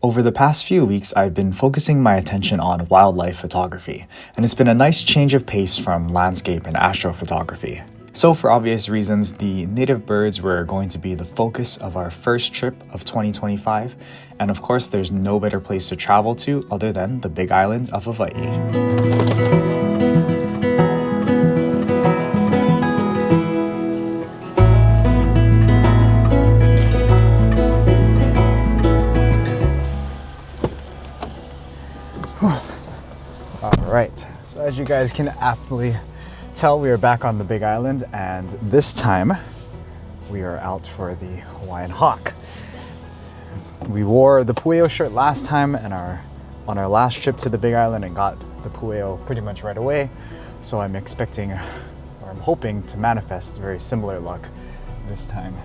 Over the past few weeks, I've been focusing my attention on wildlife photography, and it's been a nice change of pace from landscape and astrophotography. So for obvious reasons, the native birds were going to be the focus of our first trip of 2025, and of course there's no better place to travel to other than the Big Island of Hawaii. Alright, so as you guys can aptly tell, we are back on the Big Island, and this time we are out for the Hawaiian Hawk. We wore the pueo shirt last time on our last trip to the Big Island and got the pueo pretty much right away, so I'm expecting, or I'm hoping to manifest very similar luck this time.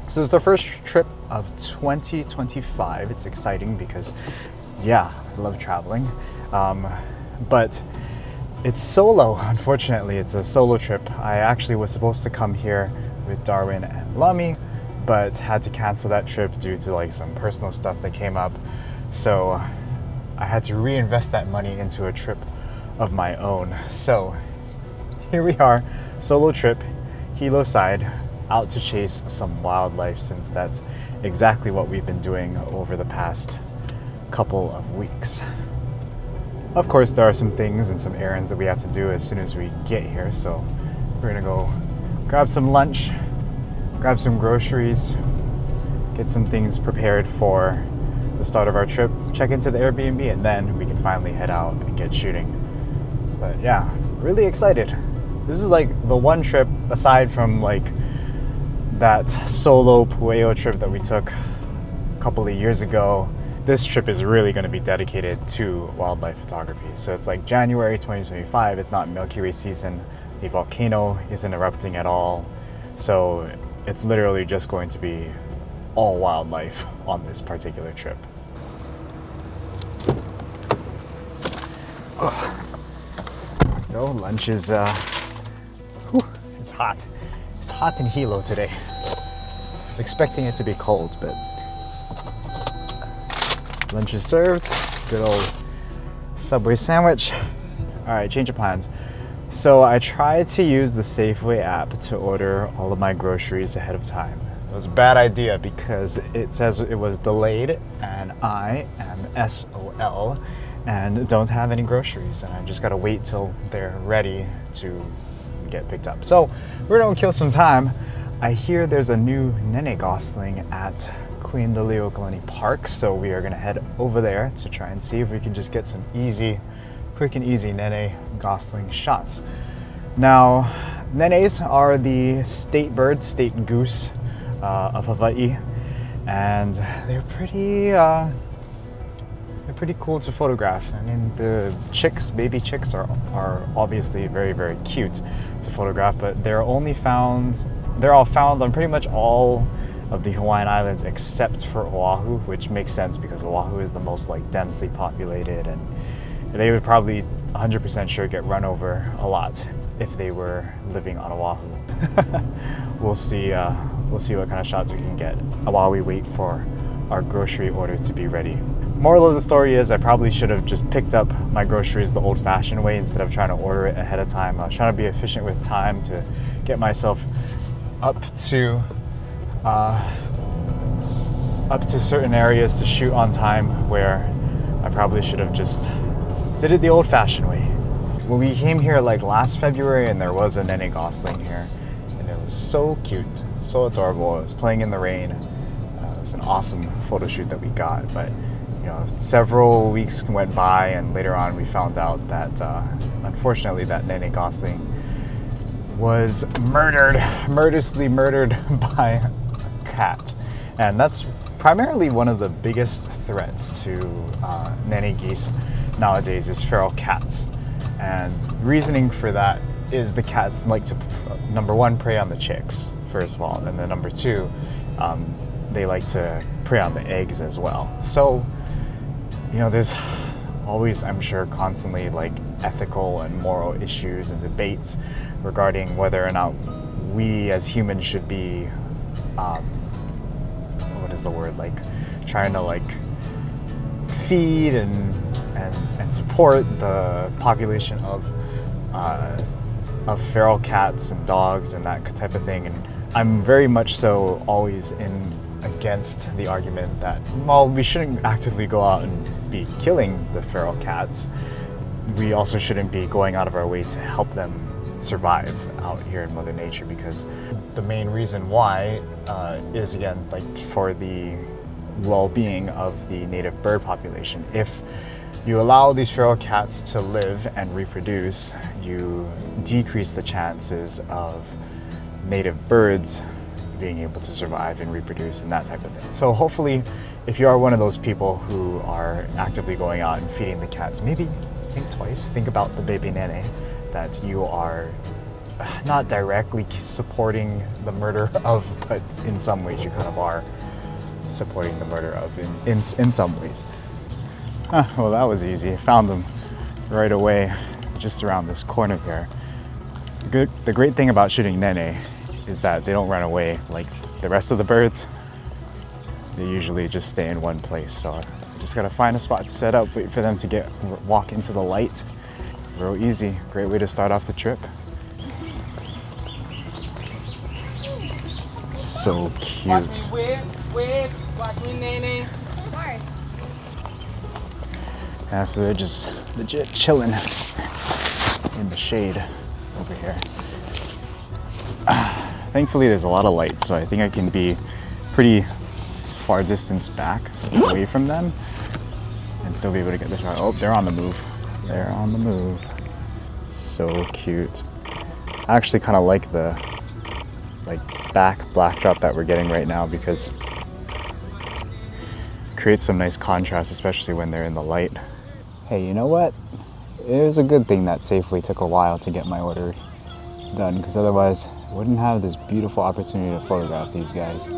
So it's the first trip of 2025. It's exciting because, yeah, I love traveling. But it's solo, unfortunately. It's a solo trip. I actually was supposed to come here with Darwin and Lami, but had to cancel that trip due to like some personal stuff that came up. So I had to reinvest that money into a trip of my own. So here we are, solo trip, Hilo side, out to chase some wildlife, since that's exactly what we've been doing over the past couple of weeks. Of course, there are some things and some errands that we have to do as soon as we get here, so we're gonna go grab some lunch, grab some groceries, get some things prepared for the start of our trip, check into the Airbnb, and then we can finally head out and get shooting. But yeah, really excited. This is like the one trip, aside from like that solo pueo trip that we took a couple of years ago, this trip is really going to be dedicated to wildlife photography. So it's like January 2025, it's not Milky Way season, the volcano isn't erupting at all. So it's literally just going to be all wildlife on this particular trip. No, lunch is, it's hot. It's hot in Hilo today. I was expecting it to be cold, but lunch is served. Good old Subway sandwich. All right, change of plans. So I tried to use the Safeway app to order all of my groceries ahead of time. It was a bad idea because it says it was delayed, and I am SOL and don't have any groceries, and I just gotta wait till they're ready to get picked up. So we're gonna kill some time. I hear there's a new Nene gosling at Queen Liliuokalani Park, so we are gonna head over there to try and see if we can just get some quick and easy Nene gosling shots. Now, Nenes are the state bird, state goose of Hawaii, and they're pretty cool to photograph. I mean, the baby chicks are obviously very, very cute to photograph, but they're all found on pretty much all of the Hawaiian Islands except for Oahu, which makes sense because Oahu is the most like densely populated, and they would probably 100% sure get run over a lot if they were living on Oahu. We'll see what kind of shots we can get while we wait for our grocery order to be ready. Moral of the story is I probably should have just picked up my groceries the old-fashioned way instead of trying to order it ahead of time. I was trying to be efficient with time to get myself up to certain areas to shoot on time, where I probably should have just did it the old-fashioned way. When we came here like last February, and there was a Nene gosling here, and it was so cute, so adorable. It was playing in the rain. It was an awesome photo shoot that we got, but you know, several weeks went by, and later on we found out that unfortunately that Nene gosling was murderously murdered by a cat. And that's primarily one of the biggest threats to Nene geese nowadays is feral cats. And the reasoning for that is the cats like to, number one, prey on the chicks, first of all, and then number two, they like to prey on the eggs as well. So, you know, there's always, I'm sure, constantly like ethical and moral issues and debates regarding whether or not we as humans should be, what is the word, like trying to like feed and support the population of feral cats and dogs and that type of thing. And I'm very much so always against the argument that, well, we shouldn't actively go out and be killing the feral cats. We also shouldn't be going out of our way to help them survive out here in Mother Nature, because the main reason why is, again, like for the well-being of the native bird population. If you allow these feral cats to live and reproduce, you decrease the chances of native birds being able to survive and reproduce and that type of thing. So hopefully, if you are one of those people who are actively going out and feeding the cats, maybe think twice, think about the baby Nene, that you are not directly supporting the murder of, but in some ways you kind of are supporting the murder of in some ways. Well, that was easy. I found them right away, just around this corner here. The great thing about shooting Nene is that they don't run away like the rest of the birds. They usually just stay in one place. So I just gotta find a spot to set up, wait for them to walk into the light. Real easy. Great way to start off the trip. So cute. Watch me, Nene. Yeah, so they're just legit chilling in the shade over here. Thankfully, there's a lot of light, so I think I can be pretty far distance back away from them and still be able to get the shot. Oh, they're on the move. They're on the move. So cute. I actually kind of like the back backdrop that we're getting right now, because it creates some nice contrast, especially when they're in the light. Hey, you know what? It was a good thing that Safeway took a while to get my order done, because otherwise I wouldn't have this beautiful opportunity to photograph these guys.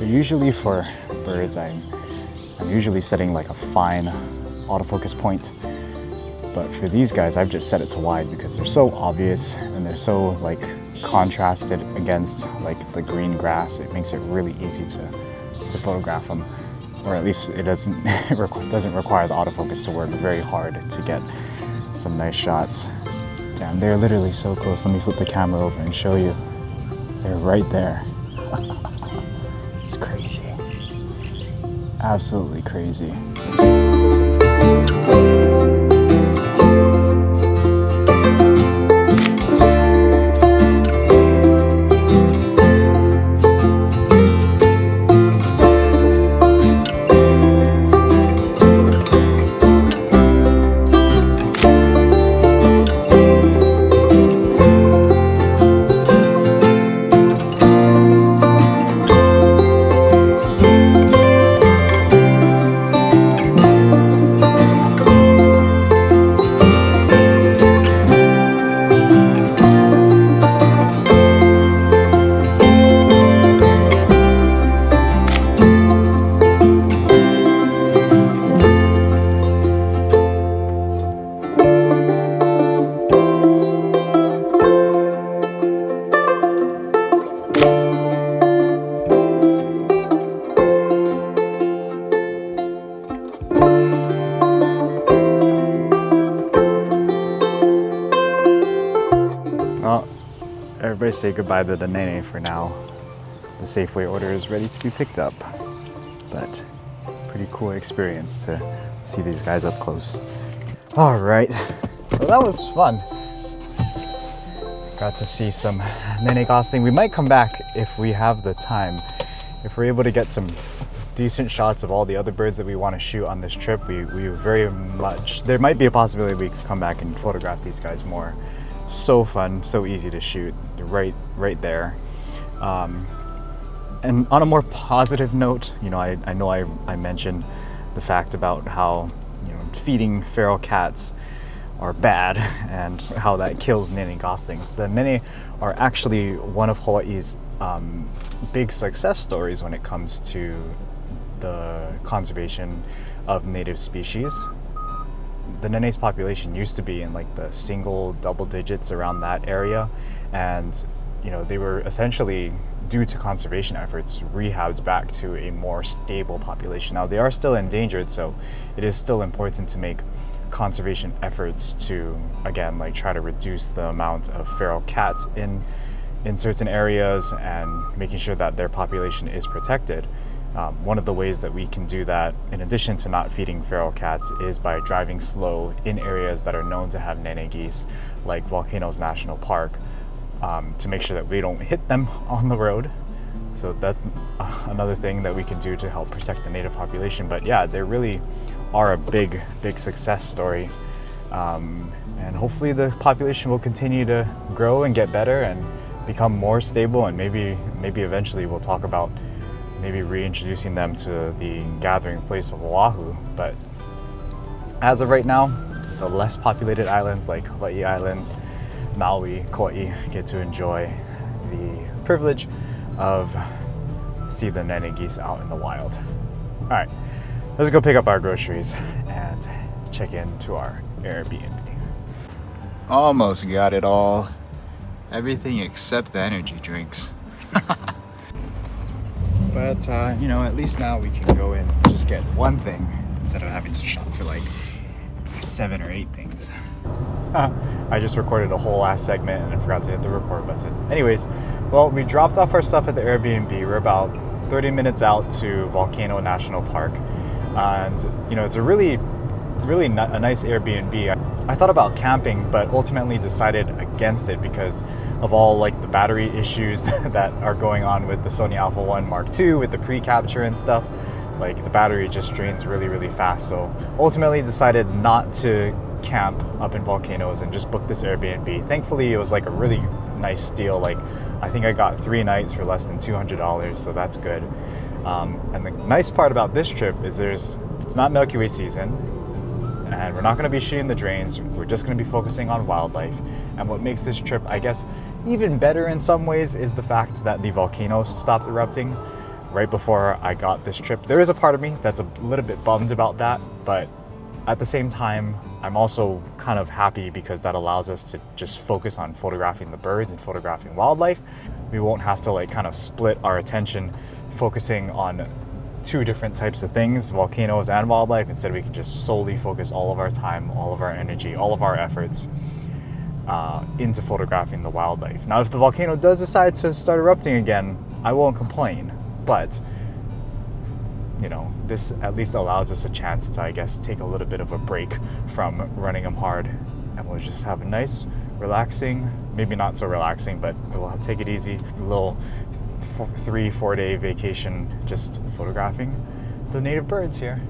Usually for birds, I'm usually setting like a fine autofocus point, but for these guys, I've just set it to wide because they're so obvious and they're so like contrasted against like the green grass. It makes it really easy to photograph them, or at least it doesn't require the autofocus to work very hard to get some nice shots. Damn, they're literally so close. Let me flip the camera over and show you. They're right there. It's crazy. Absolutely crazy. Everybody say goodbye to the Nene for now. The Safeway order is ready to be picked up. But pretty cool experience to see these guys up close. All right, well that was fun. Got to see some Nene gosling. We might come back if we have the time. If we're able to get some decent shots of all the other birds that we want to shoot on this trip, we very much, there might be a possibility we could come back and photograph these guys more. So fun, so easy to shoot, right there. And on a more positive note, you know, I know I mentioned the fact about how, you know, feeding feral cats are bad and how that kills Nene goslings. The Nene are actually one of Hawaii's big success stories when it comes to the conservation of native species. The Nene's population used to be in like the single double digits around that area, and you know, they were essentially, due to conservation efforts, rehabbed back to a more stable population. Now they are still endangered, so it is still important to make conservation efforts to, again, like try to reduce the amount of feral cats in certain areas and making sure that their population is protected. One of the ways that we can do that, in addition to not feeding feral cats, is by driving slow in areas that are known to have Nene geese, like Volcano's National Park, to make sure that we don't hit them on the road. So that's another thing that we can do to help protect the native population. But yeah, they really are a big success story. And hopefully the population will continue to grow and get better and become more stable, and maybe eventually we'll talk about maybe reintroducing them to the gathering place of Oahu. But as of right now, the less populated islands like Hawaii Island, Maui, Kauai get to enjoy the privilege of see the Nene geese out in the wild. All right, let's go pick up our groceries and check into our Airbnb. Almost got it all. Everything except the energy drinks. But you know, at least now we can go in and just get one thing instead of having to shop for like 7 or 8 things. I just recorded a whole last segment and I forgot to hit the record button. Anyways, well, we dropped off our stuff at the Airbnb. We're about 30 minutes out to Volcano National Park. And you know, it's a really nice Airbnb. I thought about camping, but ultimately decided against it because of all like the battery issues that are going on with the Sony Alpha 1 Mark II with the pre-capture and stuff. Like the battery just drains really fast. So ultimately decided not to camp up in Volcanoes and just book this Airbnb. Thankfully it was like a really nice deal. Like I think I got 3 nights for less than $200, so that's good. And the nice part about this trip is it's not Milky Way season, and we're not going to be shooting the drains. We're just going to be focusing on wildlife. And what makes this trip, I guess, even better in some ways is the fact that the volcanoes stopped erupting right before I got this trip. There is a part of me that's a little bit bummed about that, but at the same time, I'm also kind of happy because that allows us to just focus on photographing the birds and photographing wildlife. We won't have to like kind of split our attention focusing on 2 different types of things, volcanoes and wildlife. Instead, we can just solely focus all of our time, all of our energy, all of our efforts into photographing the wildlife. Now, if the volcano does decide to start erupting again, I won't complain, but you know, this at least allows us a chance to, I guess, take a little bit of a break from running them hard, and we'll just have a nice, relaxing, maybe not so relaxing, but we'll take it easy, a little 3-4 day vacation, just photographing the native birds here.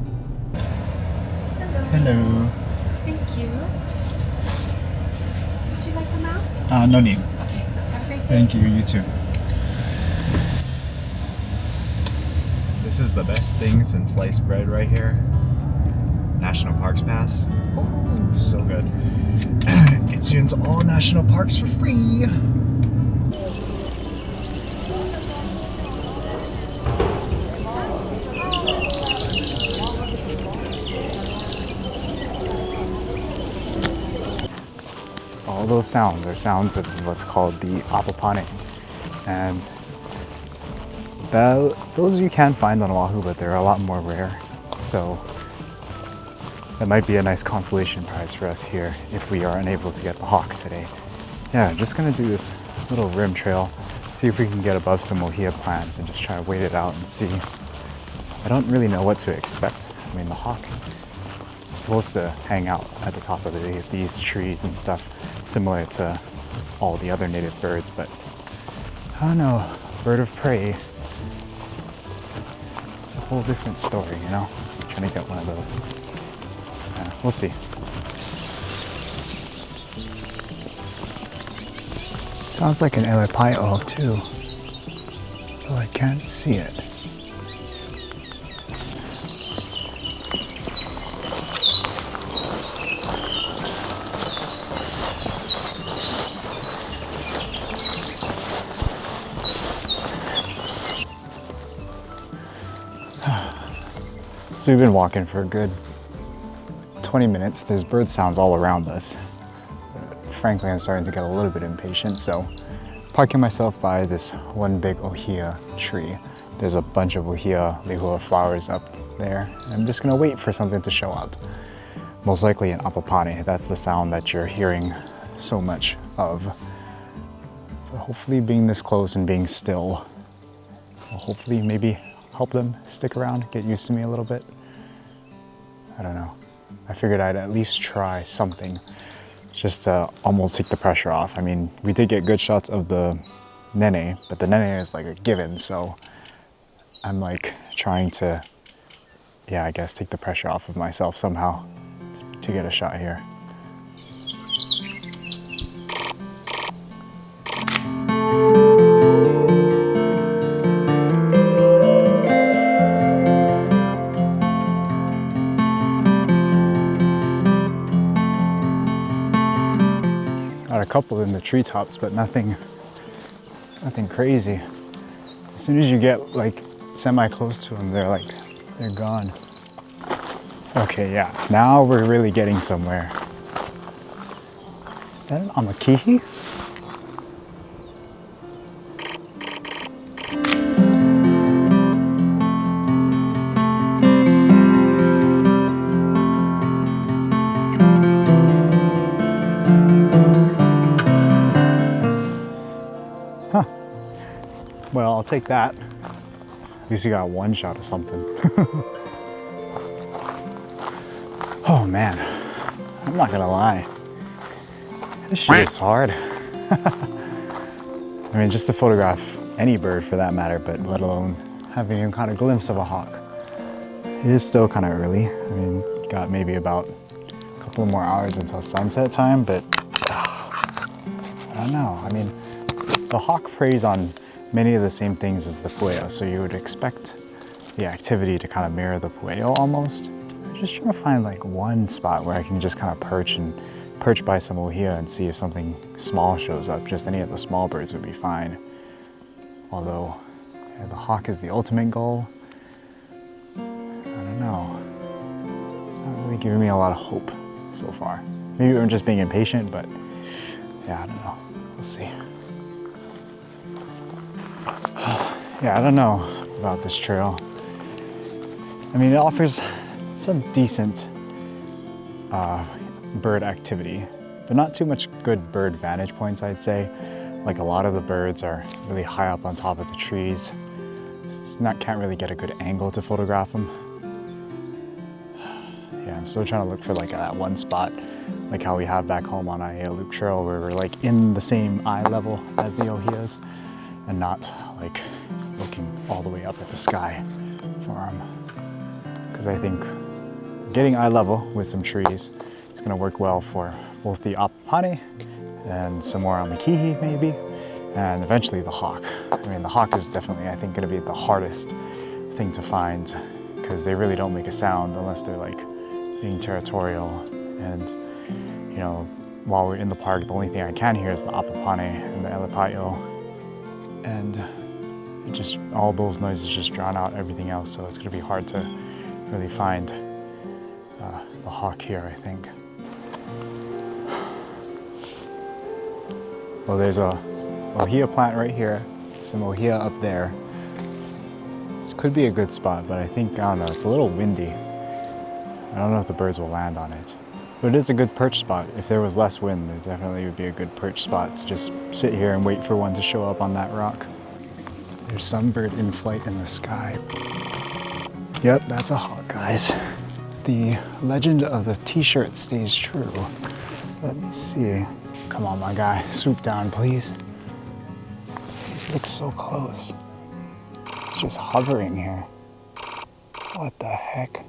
Hello. Thank you. Would you like them out? No need. Okay. Have a great day. Thank you, you too. This is the best thing since sliced bread right here. National Parks Pass. Ooh, so good. Gets you into all national parks for free. All those sounds are sounds of what's called the apapane, and those you can find on Oahu, but they're a lot more rare. So that might be a nice consolation prize for us here if we are unable to get the hawk today. yeah, just gonna do this little rim trail, see if we can get above some mohia plants and just try to wait it out and see. I don't really know what to expect. I mean, the hawk is supposed to hang out at the top of these trees and stuff, similar to all the other native birds, but I don't know, bird of prey, it's a whole different story, you know? Trying to get one of those. Yeah, we'll see. Sounds like an elepaio too, though I can't see it. So we've been walking for a good 20 minutes. There's bird sounds all around us. Frankly, I'm starting to get a little bit impatient, so parking myself by this one big ohia tree. There's a bunch of ohia lehua flowers up there. I'm just gonna wait for something to show up. Most likely an apapane. That's the sound that you're hearing so much of. But hopefully being this close and being still will hopefully maybe help them stick around, get used to me a little bit. I don't know. I figured I'd at least try something just to almost take the pressure off. I mean, we did get good shots of the Nene, but the Nene is like a given, so I'm like trying to, yeah, I guess take the pressure off of myself somehow to get a shot here. Got a couple in the treetops, but nothing crazy. As soon as you get like semi-close to them, they're gone. Okay, yeah, now we're really getting somewhere. Is that an amakihi? Well, I'll take that. At least you got one shot of something. Oh man, I'm not gonna lie. This shit is hard. I mean, just to photograph any bird for that matter, but let alone having even kind of glimpse of a hawk. It is still kind of early. I mean, got maybe about a couple more hours until sunset time, but I don't know. I mean, the hawk preys on many of the same things as the pueo, so you would expect the activity to kind of mirror the pueo almost. I'm just trying to find like one spot where I can just kind of perch by some ohia and see if something small shows up. Just any of the small birds would be fine. Although, yeah, the hawk is the ultimate goal. I don't know. It's not really giving me a lot of hope so far. Maybe I'm just being impatient, but yeah, I don't know. We'll see. Yeah, I don't know about this trail. I mean, it offers some decent bird activity, but not too much good bird vantage points, I'd say. Like a lot of the birds are really high up on top of the trees. Can't really get a good angle to photograph them. Yeah, I'm still trying to look for like that one spot, like how we have back home on Aiea Loop Trail, where we're like in the same eye level as the ohias and not like looking all the way up at the sky for them. Because I think getting eye level with some trees is going to work well for both the apapane and some more amakihi maybe, and eventually the hawk. I mean, the hawk is definitely, I think, going to be the hardest thing to find because they really don't make a sound unless they're like being territorial. And you know, while we're in the park, the only thing I can hear is the apapane and the elepaio, and it just, all those noises just drown out everything else, so it's going to be hard to really find the hawk here, I think. Well, there's a ohia plant right here, some ohia up there. This could be a good spot, but I think, I don't know, it's a little windy. I don't know if the birds will land on it. But it is a good perch spot. If there was less wind, it definitely would be a good perch spot to just sit here and wait for one to show up on that rock. There's some bird in flight in the sky. Yep, that's a hawk, guys. The legend of the t-shirt stays true. Let me see. Come on, my guy, swoop down, please. These look so close. It's just hovering here. What the heck?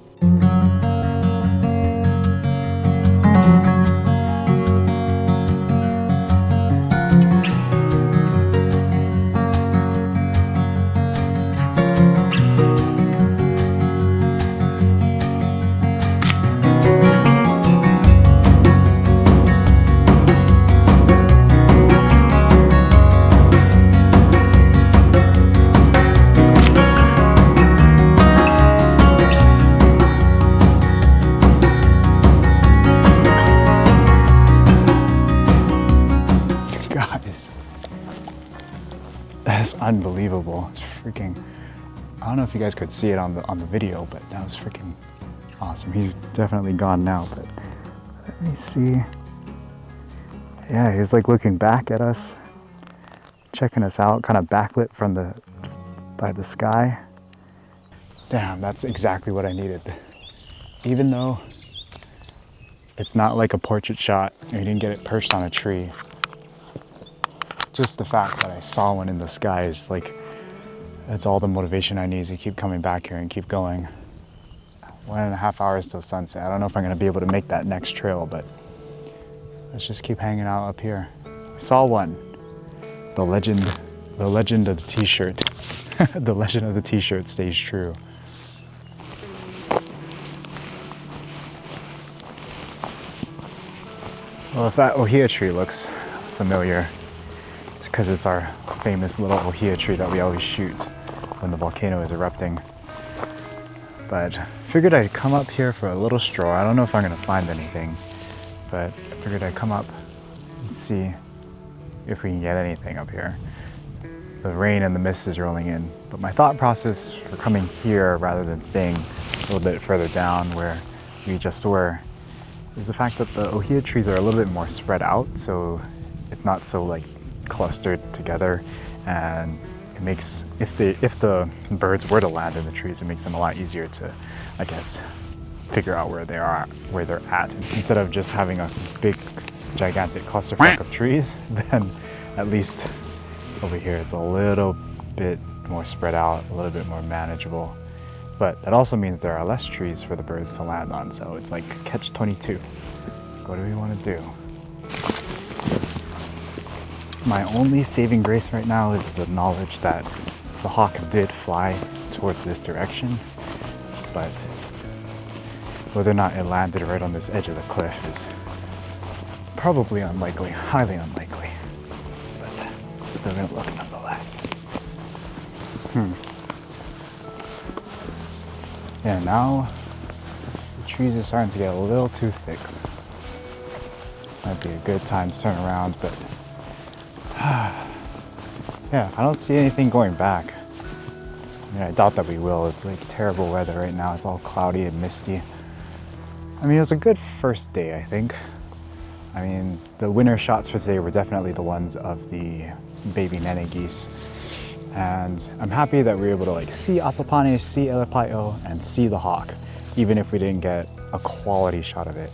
Guys, that's unbelievable. It's freaking, I don't know if you guys could see it on the video, but that was freaking awesome. He's definitely gone now, but let me see. Yeah, he's like looking back at us, checking us out, kind of backlit from by the sky. Damn, that's exactly what I needed. Even though it's not like a portrait shot, you didn't get it perched on a tree. Just the fact that I saw one in the sky is like, that's all the motivation I need to keep coming back here and keep going. 1.5 hours till sunset. I don't know if I'm gonna be able to make that next trail, but let's just keep hanging out up here. I saw one. The legend of the t-shirt. The legend of the t-shirt stays true. Well, if that ohia tree looks familiar, it's because it's our famous little ohia tree that we always shoot when the volcano is erupting. But figured I'd come up here for a little stroll. I don't know if I'm gonna find anything, but I figured I'd come up and see if we can get anything up here. The rain and the mist is rolling in, but my thought process for coming here rather than staying a little bit further down where we just were is the fact that the ohia trees are a little bit more spread out, so it's not so like clustered together, and it makes, if the birds were to land in the trees, it makes them a lot easier to, I guess, figure out where they're at. Instead of just having a big, gigantic clusterfuck of trees, then at least over here it's a little bit more spread out, a little bit more manageable. But that also means there are less trees for the birds to land on, so it's like catch-22. What do we want to do? My only saving grace right now is the knowledge that the hawk did fly towards this direction, but whether or not it landed right on this edge of the cliff is probably unlikely, highly unlikely, but still gonna look nonetheless. Yeah, now the trees are starting to get a little too thick. Might be a good time to turn around, but yeah, I don't see anything going back. I mean, I doubt that we will. It's like terrible weather right now. It's all cloudy and misty. I mean, it was a good first day, I think. I mean, the winner shots for today were definitely the ones of the baby Nene geese. And I'm happy that we were able to like see Apapane, see Elepaio, and see the hawk, even if we didn't get a quality shot of it.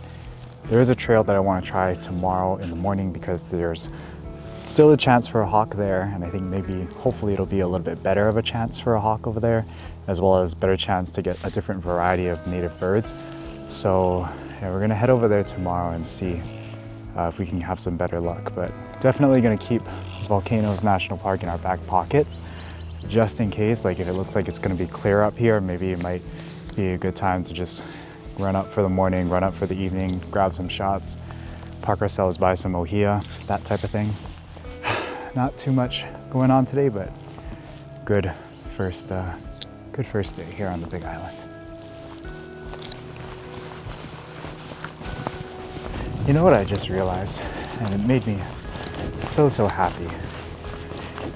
There is a trail that I want to try tomorrow in the morning because there's still a chance for a hawk there, and I think maybe, hopefully it'll be a little bit better of a chance for a hawk over there, as well as better chance to get a different variety of native birds. So yeah, we're gonna head over there tomorrow and see if we can have some better luck, but definitely gonna keep Volcanoes National Park in our back pockets, just in case, like if it looks like it's gonna be clear up here, maybe it might be a good time to just run up for the morning, run up for the evening, grab some shots, park ourselves by some ohia, that type of thing. Not too much going on today, but good first day here on the Big Island. You know what I just realized, and it made me so happy,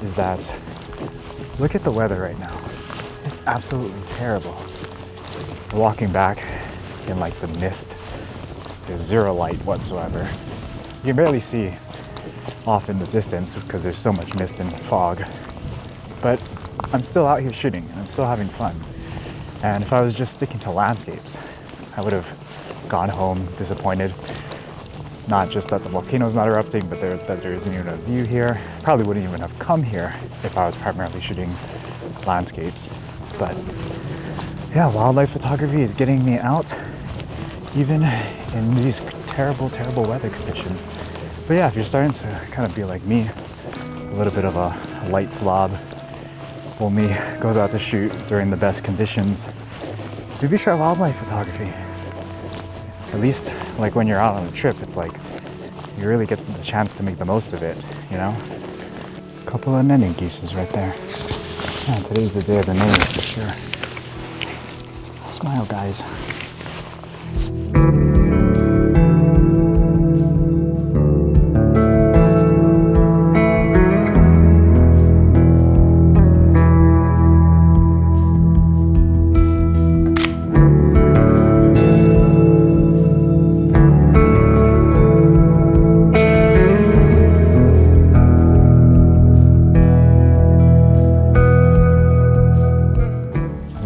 is that look at the weather right now. It's absolutely terrible. Walking back in like the mist, There's zero light whatsoever. You can barely see off in the distance because there's so much mist and fog. But I'm still out here shooting. I'm still having fun. And if I was just sticking to landscapes, I would have gone home disappointed. Not just that the volcano's not erupting, but that there isn't even a view here. Probably wouldn't even have come here if I was primarily shooting landscapes. But yeah, wildlife photography is getting me out, even in these terrible, terrible weather conditions. But yeah, if you're starting to kind of be like me, a little bit of a light slob, only goes out to shoot during the best conditions, maybe try wildlife photography. At least like when you're out on a trip, it's like you really get the chance to make the most of it, you know? A couple of Nene geese right there. Yeah, today's the day of the Nene for sure. Smile, guys.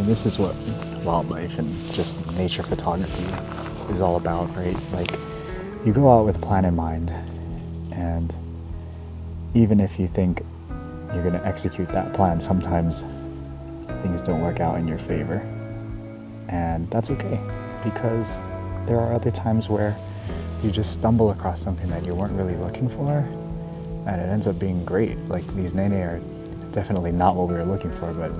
This is what wildlife and just nature photography is all about, right? Like, you go out with a plan in mind, and even if you think you're going to execute that plan, sometimes things don't work out in your favor. And that's okay, because there are other times where you just stumble across something that you weren't really looking for, and it ends up being great. Like, these Nene are definitely not what we were looking for, but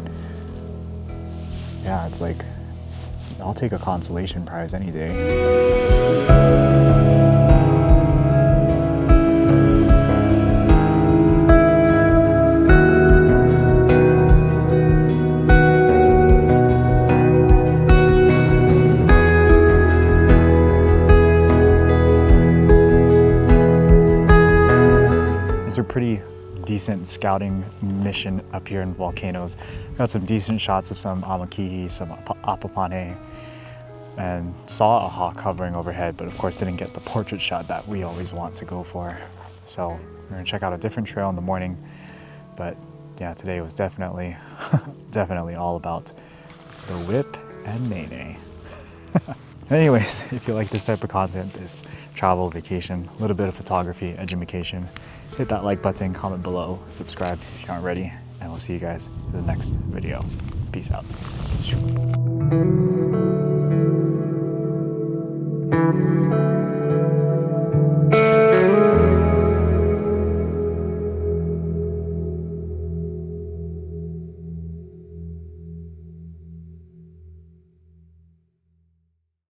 yeah, it's like, I'll take a consolation prize any day. These are pretty decent scouting mission up here in Volcanoes. Got some decent shots of some amakihi, some apapane, and saw a hawk hovering overhead, but of course didn't get the portrait shot that we always want to go for. So we're gonna check out a different trail in the morning. But yeah, today was definitely, definitely all about the whip and Nene. Anyways, if you like this type of content, this travel, vacation, a little bit of photography, education, hit that like button, comment below, subscribe if you aren't ready, and we'll see you guys in the next video. Peace out.